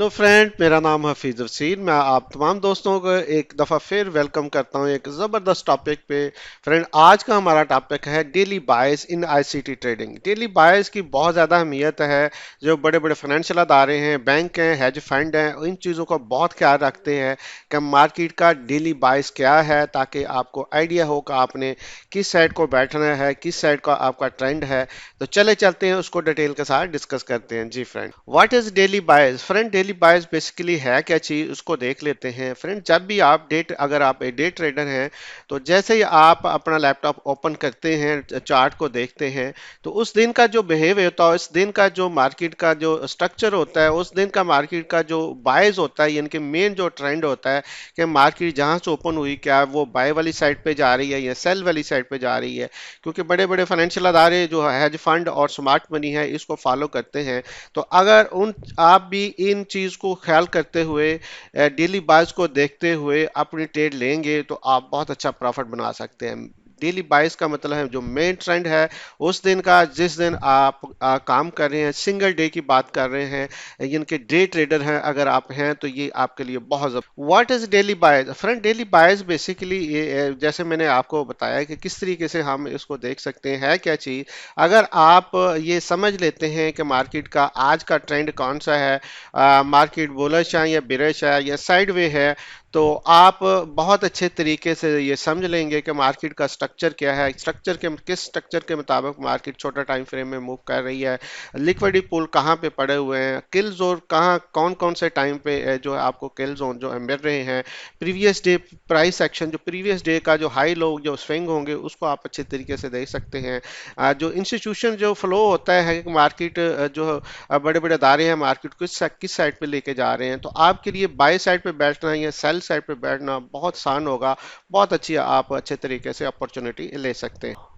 Hello friend, मेरा नाम हफीज रसीद। मैं आप तमाम दोस्तों को एक दफ़ा फिर वेलकम करता हूं एक ज़बरदस्त टॉपिक पे। फ्रेंड, आज का हमारा टॉपिक है डेली बायस इन आईसीटी ट्रेडिंग। डेली बायस की बहुत ज़्यादा अहमियत है। जो बड़े बड़े फाइनेंशियल अदारे हैं, बैंक हैं, हेज फंड हैं, इन चीज़ों का बहुत ख्याल रखते हैं कि मार्केट का डेली बायस क्या है, ताकि आपको आइडिया हो कि आपने किस साइड को बैठना है, किस साइड का आपका ट्रेंड है। तो चले चलते हैं, उसको डिटेल के साथ डिस्कस करते हैं। जी friend, what is daily bias? Friend, daily bias basically है क्या चीज, उसको देख लेते हैं। फ्रेंड, जब भी आप अगर आप एक डे ट्रेडर हैं, तो जैसे ही आप अपना लैपटॉप ओपन करते हैं, चार्ट को देखते हैं, तो उस दिन का जो बिहेव होता है, उस दिन का जो मार्केट का जो स्ट्रक्चर होता है, उस दिन का मार्केट का जो बायस होता है, यानी कि मेन जो ट्रेंड होता है कि मार्केट जहां से ओपन हुई, क्या वो बाय वाली साइड पे जा रही है या सेल वाली साइड पे जा रही है। क्योंकि बड़े बड़े फाइनेंशियल अदारे जो हेज फंड और स्मार्ट मनी है, इसको फॉलो करते हैं। तो अगर उन आप भी इन चीज को ख्याल करते हुए, डेली बायस को देखते हुए अपनी ट्रेड लेंगे, तो आप बहुत अच्छा प्रॉफिट बना सकते हैं। डेली बायस का मतलब है जो मेन ट्रेंड है उस दिन का, जिस दिन आप काम कर रहे हैं, सिंगल डे की बात कर रहे हैं, जिनके डे ट्रेडर हैं अगर आप हैं, तो ये आपके लिए बहुत what is daily bias? Friend, daily bias basically ये जैसे मैंने आपको बताया कि किस तरीके से हम इसको देख सकते हैं, है क्या चीज। अगर आप ये समझ लेते हैं कि मार्केट का आज का ट्रेंड कौन सा है, मार्केट बुलिश है या बिरिश है या साइडवे है, तो आप बहुत अच्छे तरीके से ये समझ लेंगे कि मार्केट का स्ट्रक्चर क्या है, स्ट्रक्चर के किस स्ट्रक्चर के मुताबिक मार्केट छोटा टाइम फ्रेम में मूव कर रही है, लिक्विडिटी पूल कहाँ पे पड़े हुए हैं, किल जोन कहाँ कौन कौन से टाइम पे जो है आपको किल जोन जो है मिल रहे हैं, प्रीवियस डे प्राइस एक्शन, जो प्रीवियस डे का जो हाई लो जो स्विंग होंगे उसको आप अच्छे तरीके से देख सकते हैं। जो इंस्टीट्यूशन जो फ्लो होता है मार्केट, जो बड़े बड़े अदारे हैं मार्केट को किस साइड पे लेके जा रहे हैं, तो आपके लिए बाय साइड पे बैठना या सेल साइड पे बैठना बहुत आसान होगा। बहुत अच्छी आप अच्छे तरीके से अपॉर्चुनिटी ले सकते हैं।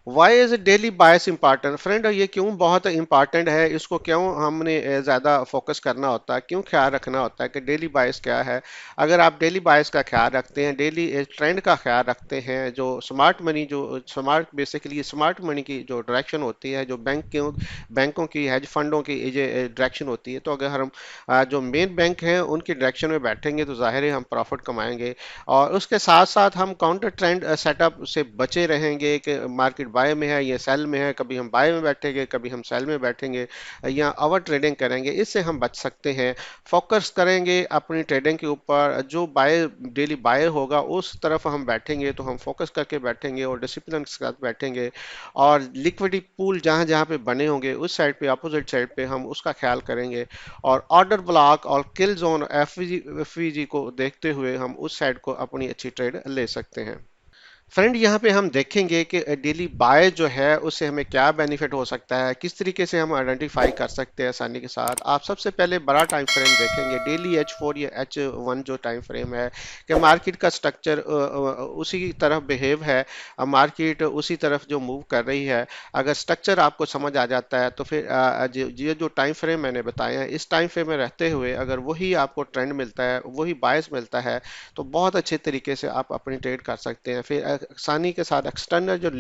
Why is daily bias important? Friend, ये क्यों बहुत इंपॉर्टेंट है, इसको क्यों हमने ज़्यादा फोकस करना होता है, क्यों ख्याल रखना होता है कि डेली बायस क्या है। अगर आप डेली बायस का ख्याल रखते हैं, डेली ट्रेंड का ख्याल रखते हैं, जो स्मार्ट मनी, जो स्मार्ट बेसिकली स्मार्ट मनी की जो डायरेक्शन होती है, जो बैंकों की, हेज फंडों की ये डायरेक्शन होती है, तो अगर हम जो मेन बैंक हैं उनकी डायरेक्शन में बैठेंगे, तो जाहिर है हम प्रॉफिट कमाएंगे। और उसके साथ साथ हम काउंटर ट्रेंड सेटअप से बचे रहेंगे कि मार्केट बाय में है या सेल में है, कभी हम बाय में बैठेंगे, कभी हम सेल में बैठेंगे या ओवर ट्रेडिंग करेंगे, इससे हम बच सकते हैं। फोकस करेंगे अपनी ट्रेडिंग के ऊपर, जो बाय डेली बाय होगा उस तरफ हम बैठेंगे, तो हम फोकस करके बैठेंगे और डिसिप्लिन के साथ बैठेंगे। और लिक्विडिटी पूल जहां जहां पे बने होंगे उस साइड पे, अपोजिट साइड पे हम उसका ख्याल करेंगे। और ऑर्डर ब्लॉक और किल जोन एफवीजी को देखते हुए हम उस साइड को अपनी अच्छी ट्रेड ले सकते हैं। फ्रेंड, यहाँ पे हम देखेंगे कि डेली बाय जो है उससे हमें क्या बेनिफिट हो सकता है, किस तरीके से हम आइडेंटिफाई कर सकते हैं आसानी के साथ। आप सबसे पहले बड़ा टाइम फ्रेम देखेंगे, डेली H4 या H1 जो टाइम फ्रेम है, कि मार्केट का स्ट्रक्चर उसी तरफ बिहेव है, मार्केट उसी तरफ जो मूव कर रही है। अगर स्ट्रक्चर आपको समझ आ जाता है, तो फिर ये जो टाइम फ्रेम मैंने बताया है, इस टाइम फ्रेम में रहते हुए अगर वही आपको ट्रेंड मिलता है, वही बायस मिलता है, तो बहुत अच्छे तरीके से आप अपनी ट्रेड कर सकते हैं। फिर आसानी के साथ एक्सटर्नल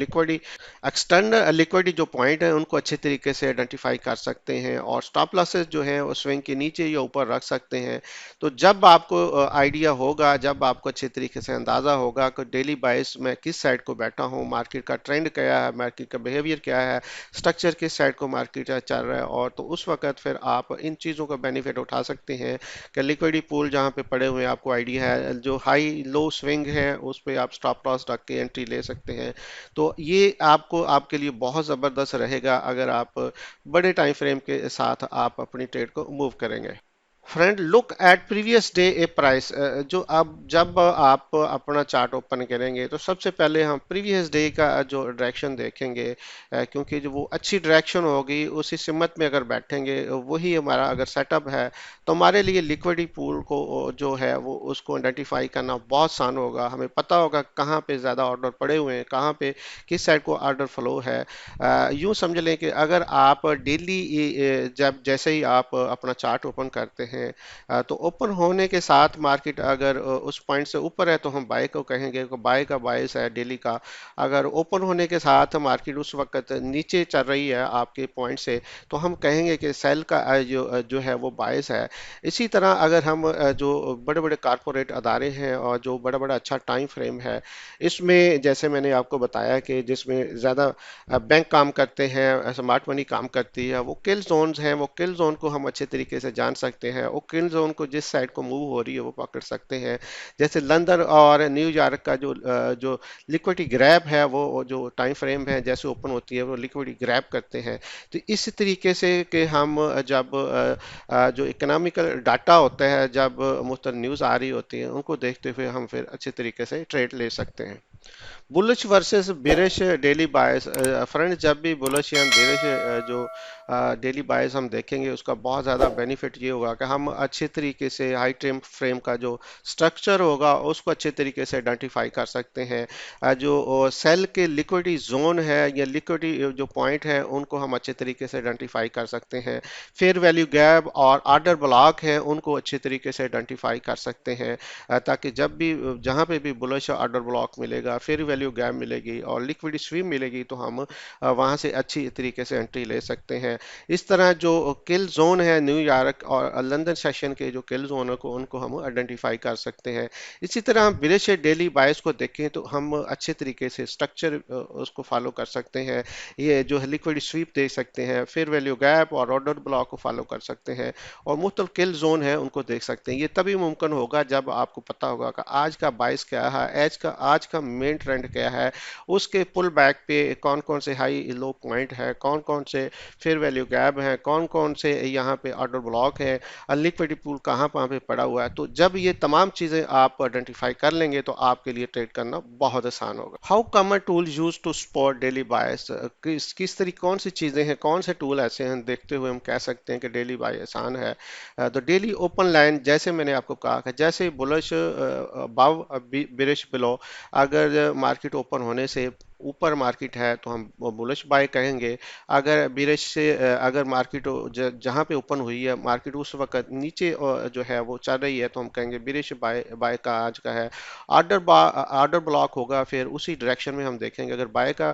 लिक्विडिटी जो पॉइंट है उनको अच्छे तरीके से आइडेंटिफाई कर सकते हैं, और स्टॉप लॉसेस जो है वो स्विंग के नीचे या ऊपर रख सकते हैं। तो जब आपको आइडिया होगा, जब आपको अच्छे तरीके से अंदाजा होगा कि डेली बाइस में किस साइड को बैठा हूँ, मार्केट का ट्रेंड क्या है, मार्केट का बिहेवियर क्या है, स्ट्रक्चर किस साइड को मार्केट चल रहा है, और तो उस वक्त फिर आप इन चीज़ों का बेनिफिट उठा सकते हैं कि लिक्विडिटी पूल जहाँ पे पड़े हुए हैं, आपको आइडिया है जो हाई लो स्विंग है उस पे आप स्टॉप लॉस रख के एंट्री ले सकते हैं। तो ये आपको आपके लिए बहुत ज़बरदस्त रहेगा अगर आप बड़े टाइम फ्रेम के साथ आप अपनी ट्रेड को मूव करेंगे। Friend, look at previous day A price. जो अब जब आप अपना चार्ट ओपन करेंगे, तो सबसे पहले हम प्रीवियस डे का जो डायरेक्शन देखेंगे, क्योंकि जो वो अच्छी डायरेक्शन होगी उसी सिमत में अगर बैठेंगे, वही हमारा अगर सेटअप है, तो हमारे लिए लिक्विडिटी पूल को जो है वो उसको आइडेंटिफाई करना बहुत आसान होगा। हमें पता होगा कहाँ पे ज़्यादा ऑर्डर पड़े हुए हैं, कहाँ पे किस साइड को ऑर्डर फ्लो है। यूँ समझ लें कि अगर आप डेली जब जैसे ही आप अपना चार्ट ओपन करते हैं। तो ओपन होने के साथ मार्केट अगर उस पॉइंट से ऊपर है तो हम बाय को कहेंगे कि बाय का बायस है डेली का। अगर ओपन होने के साथ मार्केट उस वक्त नीचे चल रही है आपके पॉइंट से तो हम कहेंगे कि सेल का जो है वो बायस है। इसी तरह अगर हम जो बड़े बड़े कारपोरेट अदारे हैं और जो बड़ा बड़ा अच्छा टाइम फ्रेम है इसमें जैसे मैंने आपको बताया कि जिसमें ज़्यादा बैंक काम करते हैं, स्मार्ट मनी काम करती है, वो किल जोन्स हैं, वो किल जोन को हम अच्छे तरीके से जान सकते हैं। वो किल जोन को जिस साइड को मूव हो रही है वो पकड़ सकते हैं। जैसे लंदन और न्यूयॉर्क का जो लिक्विडिटी ग्रैब है वो जो टाइम फ्रेम है जैसे ओपन होती है वो लिक्विडिटी ग्रैब करते हैं। तो इस तरीके से कि हम जब जो इकोनॉमिकल डाटा होता है जब मुख्तलिफ न्यूज़ आ रही होती है उनको देखते हुए हम फिर अच्छे तरीके से ट्रेड ले सकते हैं। बुलिश वर्सेस बेरिश डेली बायस। फ्रेंड्स, जब भी बुलिश या बेरिश जो डेली बायस हम देखेंगे उसका बहुत ज़्यादा बेनिफिट ये होगा कि हम अच्छे तरीके से हाई टाइम फ्रेम का जो स्ट्रक्चर होगा उसको अच्छे तरीके से आइडेंटिफाई कर सकते हैं। जो सेल के लिक्विडिटी जोन है या लिक्विडिटी जो पॉइंट है उनको हम अच्छे तरीके से आइडेंटिफाई कर सकते हैं। फेयर वैल्यू गैप और आर्डर ब्लॉक है उनको अच्छे तरीके से आइडेंटिफाई कर सकते हैं। ताकि जब भी जहाँ पे भी बुलिश ऑर्डर ब्लॉक मिलेगा, फेयर वैल्यू गैप मिलेगी और लिक्विड स्वीप मिलेगी तो हम वहाँ से अच्छी तरीके से एंट्री ले सकते हैं। इस तरह जो किल जोन है न्यूयॉर्क और लंदन सेशन के जो किल जोन को उनको हम आइडेंटिफाई कर सकते हैं। इसी तरह हम बिलिश डेली बायस को देखें तो हम अच्छे तरीके से स्ट्रक्चर उसको फॉलो कर सकते हैं। ये जो लिक्विड स्वीप दे सकते हैं, फेयर वैल्यू गैप और ऑर्डर ब्लॉक को फॉलो कर सकते हैं और मुख्तलिफ किल जोन है उनको देख सकते हैं। ये तभी मुमकिन होगा जब आपको पता होगा कि आज का बाइस क्या है, आज का मेन ट्रेंड क्या है, उसके पुल बैक पे कौन कौन से हाई लो पॉइंट है, कौन कौन से फेयर वैल्यू गैप है, कौन कौन से यहाँ पे ऑर्डर ब्लॉक है, लिक्विडिटी पूल कहाँ कहाँ पे पड़ा हुआ है। तो जब ये तमाम चीज़ें आप आइडेंटिफाई कर लेंगे तो आपके लिए ट्रेड करना बहुत आसान होगा। How common tool use to spot daily bias. किस तरीके कौन सी चीज़ें हैं, कौन से टूल ऐसे हैं देखते हुए हम कह सकते हैं कि डेली बाय आसान है। तो डेली ओपन लाइन जैसे मैंने आपको कहा कि जैसे बुलिश अबव बिरिश बिलो, अगर मार्केट ओपन होने से ऊपर मार्केट है तो हम बुलिश बाय कहेंगे। अगर बिरिश से अगर मार्केट जहाँ पे ओपन हुई है मार्केट उस वक्त नीचे जो है वो चल रही है तो हम कहेंगे बिरिश बाय बाय का आज का है। ऑर्डर ब्लॉक होगा फिर उसी डायरेक्शन में हम देखेंगे। अगर बाय का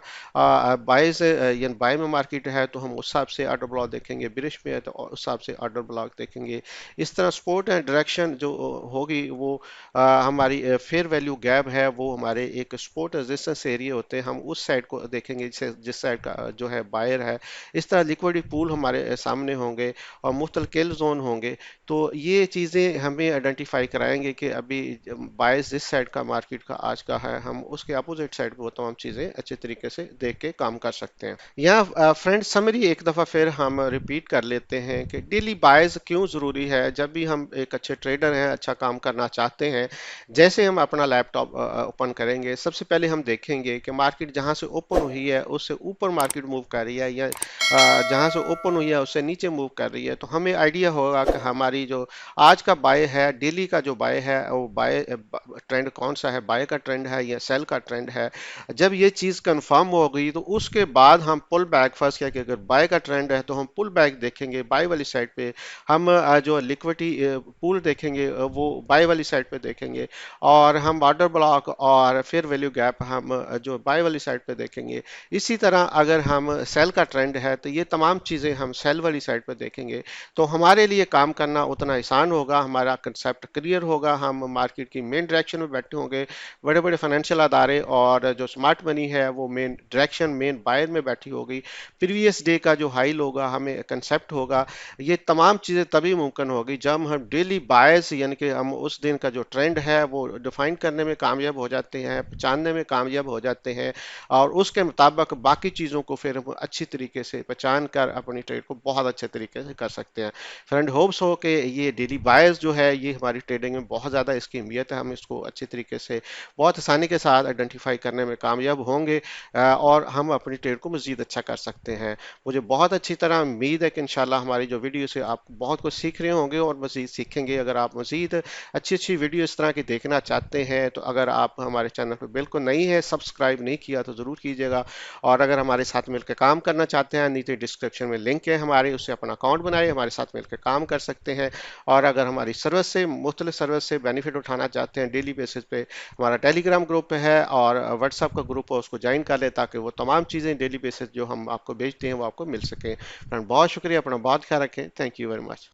बाय से यानी बाय में मार्केट है तो हम उस हिसाब से ऑर्डर ब्लॉक देखेंगे, बिरिश में है तो उस हिसाब से ऑर्डर ब्लॉक देखेंगे। इस तरह सपोर्ट एंड डायरेक्शन जो होगी वो हमारी फेयर वैल्यू गैप है वो हमारे एक सपोर्ट रेजिस्टेंस एरिया होते हैं, हम उस साइड को देखेंगे जिस साइड का जो है बायर है। इस तरह लिक्विडिटी पूल हमारे सामने होंगे और मुख्तलिफ किल जोन होंगे। तो ये चीज़ें हमें आइडेंटिफाई कराएंगे कि अभी बायस जिस साइड का मार्केट का आज का है हम उसके अपोजिट साइड पे वो तमाम चीज़ें अच्छे तरीके से देख के काम कर सकते हैं। यहाँ फ्रेंड समरी एक दफ़ा फिर हम रिपीट कर लेते हैं कि डेली बायस क्यों ज़रूरी है जब भी हम एक अच्छे ट्रेडर हैं, अच्छा काम करना चाहते हैं। जैसे हम अपना लैपटॉप ओपन करेंगे सबसे पहले हम देखेंगे कि मार्केट जहाँ से ओपन हुई है उससे ऊपर मार्केट मूव कर रही है या जहाँ से ओपन हुई है उससे नीचे मूव कर रही है तो हमें आइडिया होगा कि हमारी जो आज का बाय है, डेली का जो बाय है वो बाय ट्रेंड कौन सा है, बाय का ट्रेंड है या सेल का ट्रेंड है। जब ये चीज़ कंफर्म हो गई तो उसके बाद हम पुल बैक फर्स्ट किया कि अगर बाय का ट्रेंड है तो हम पुल बैक देखेंगे बाय वाली साइड पे। हम जो लिक्विडिटी पूल देखेंगे वो बाय वाली साइड पे देखेंगे और हम ऑर्डर ब्लॉक और फिर वैल्यू गैप हम जो बाय वाली साइड पे देखेंगे। इसी तरह अगर हम सेल का ट्रेंड है तो ये तमाम चीज़ें हम सेल वाली साइड पे देखेंगे। तो हमारे लिए काम करना उतना आसान होगा, हमारा कंसेप्ट क्लियर होगा, हम मार्केट की मेन डायरेक्शन में बैठे होंगे। बड़े बड़े फाइनेंशियल अदारे और जो स्मार्ट मनी है वो मेन डायरेक्शन मेन बायर में बैठी होगी। प्रीवियस डे का जो हाई होगा हमें कंसेप्ट होगा। ये तमाम चीज़ें तभी मुमकिन होगी जब हम डेली बायस यानी कि हम उस दिन का जो ट्रेंड है वो डिफाइन करने में कामयाब हो जाते हैं, पहचानने में कामयाब हो जाते हैं और उसके मुताबिक बाकी चीज़ों को फिर हम अच्छी तरीके से पहचान कर अपनी ट्रेड को बहुत अच्छे तरीके से कर सकते हैं। फ्रेंड, होप्स हो कि ये डेली बायस जो है ये हमारी ट्रेडिंग में बहुत ज़्यादा इसकी अहमियत है, हम इसको अच्छी तरीके से बहुत आसानी के साथ आइडेंटिफाई करने में कामयाब होंगे और हम अपनी ट्रेड को मज़ीद अच्छा कर सकते हैं। मुझे बहुत अच्छी तरह उम्मीद है कि इंशाल्लाह हमारी जो वीडियो से आप बहुत कुछ सीख रहे होंगे और मज़ीद सीखेंगे। अगर आप मज़ीद अच्छी अच्छी वीडियो इस तरह की देखना चाहते हैं तो अगर आप हमारे चैनल पर बिल्कुल नहीं है, सब्सक्राइब नहीं किया किया तो ज़रूर कीजिएगा। और अगर हमारे साथ मिलकर काम करना चाहते हैं, नीचे डिस्क्रिप्शन में लिंक है हमारे, उससे अपना अकाउंट बनाइए, हमारे साथ मिलकर काम कर सकते हैं। और अगर हमारी सर्विस से, मुख्तलिफ सर्विस से बेनिफिट उठाना चाहते हैं डेली बेसिस पे, हमारा टेलीग्राम ग्रुप है और व्हाट्सएप का ग्रुप है, उसको ज्वाइन कर ले ताकि वो तमाम चीज़ें डेली बेसिस जो हम आपको भेजते हैं वो आपको मिल सकें। फ्रेंड बहुत शुक्रिया, अपना बहुत ख्याल रखें। Thank you very much.